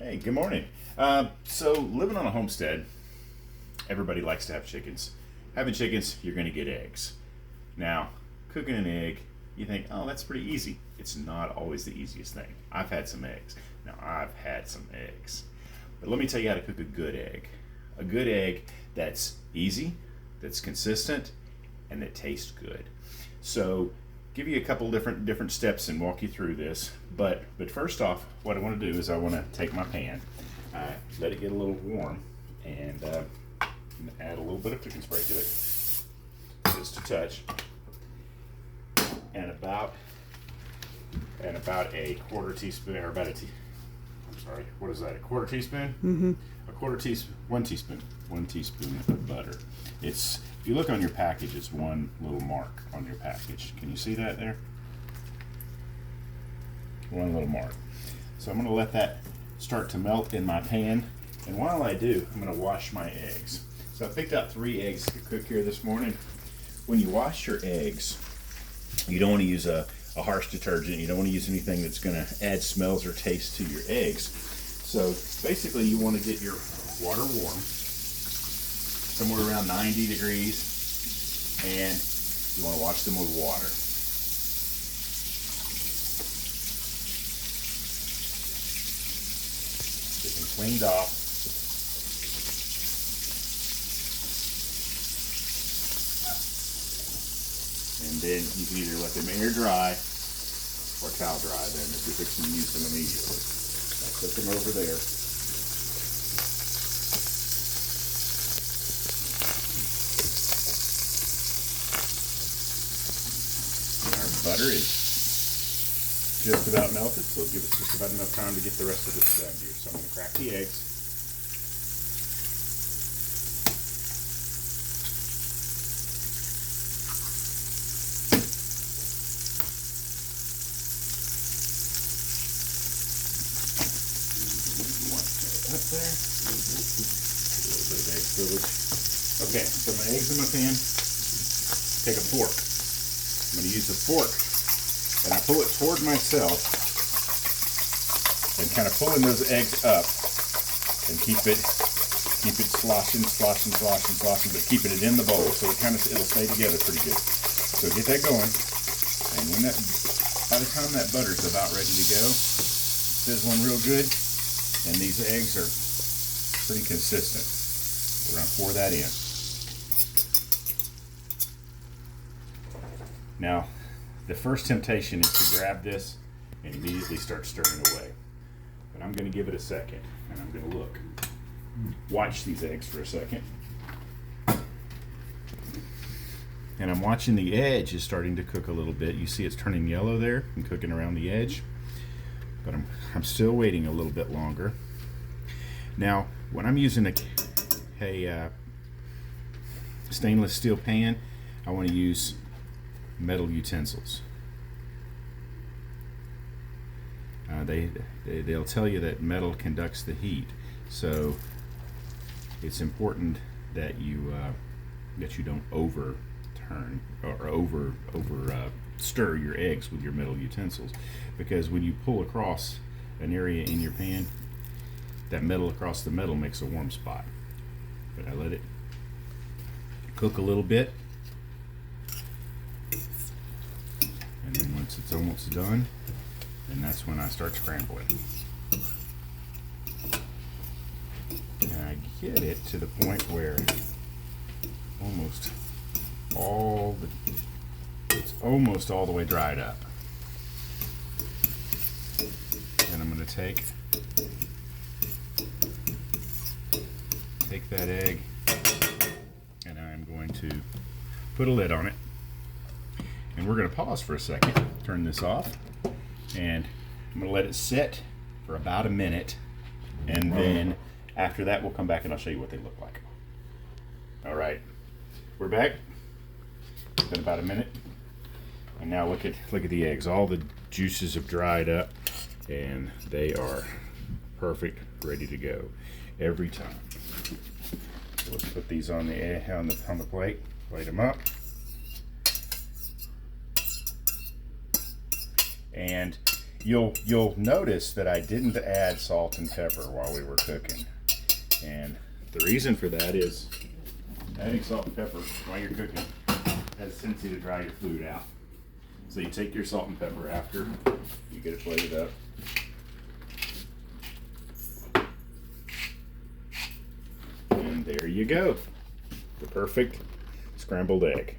Hey, good morning. So living on a homestead, everybody likes to have chickens. Having chickens, you're going to get eggs. Now, cooking an egg, you think, oh, that's pretty easy. It's not always the easiest thing. I've had some eggs. Now, I've had some eggs. But let me tell you how to cook a good egg. A good egg that's easy, that's consistent, and that tastes good. So, give you a couple different steps and walk you through this. But first off, what I want to do is I want to take my pan, let it get a little warm, and add a little bit of cooking spray to it, just a touch, and about a quarter teaspoon, or about what is that? A quarter teaspoon? Mm-hmm. A quarter teaspoon, one teaspoon of butter. If you look on your package, it's one little mark on your package. Can you see that there? One little mark. So I'm going to let that start to melt in my pan, and while I do, I'm going to wash my eggs. So I picked out 3 eggs to cook here this morning. When you wash your eggs, you don't want to use a harsh detergent. You don't want to use anything that's going to add smells or taste to your eggs. So basically you want to get your water warm, somewhere around 90 degrees, and you want to wash them with water. Get them cleaned off. And then you can either let them air dry or towel dry them if you're fixing to use them immediately. I'll put them over there. Our butter is just about melted, so it'll give us just about enough time to get the rest of this done here. So I'm going to crack the eggs. Up there. A little bit of egg spillage. Okay, so my eggs in my pan. Take a fork. I'm going to use the fork, and I pull it toward myself, and kind of pulling those eggs up, and keep it sloshing, but keeping it in the bowl, so it'll stay together pretty good. So get that going, and by the time that butter's about ready to go, sizzling real good, and these eggs are pretty consistent. We're going to pour that in. Now, the first temptation is to grab this and immediately start stirring away. But I'm going to give it a second, and I'm going to look. Watch these eggs for a second. And I'm watching the edge is starting to cook a little bit. You see it's turning yellow there and cooking around the edge. But I'm still waiting a little bit longer. Now, when I'm using a stainless steel pan, I want to use metal utensils. They'll tell you that metal conducts the heat, so it's important that you don't overturn or over stir your eggs with your metal utensils, because when you pull across an area in your pan, that metal across the metal makes a warm spot. But I let it cook a little bit, and then once it's almost done, then that's when I start scrambling. And I get it to the point where it's almost all the way dried up. And I'm going to take that egg, and I'm going to put a lid on it. And we're going to pause for a second, turn this off, and I'm going to let it sit for about a minute, and then after that we'll come back and I'll show you what they look like. All right, we're back. It's been about a minute, and now look at the eggs. All the juices have dried up, and they are perfect, ready to go. Every time. So let's put these on the plate. Plate them up. And you'll notice that I didn't add salt and pepper while we were cooking. And the reason for that is adding salt and pepper while you're cooking has a tendency to dry your food out. So you take your salt and pepper after you get it plated up. And there you go. The perfect scrambled egg.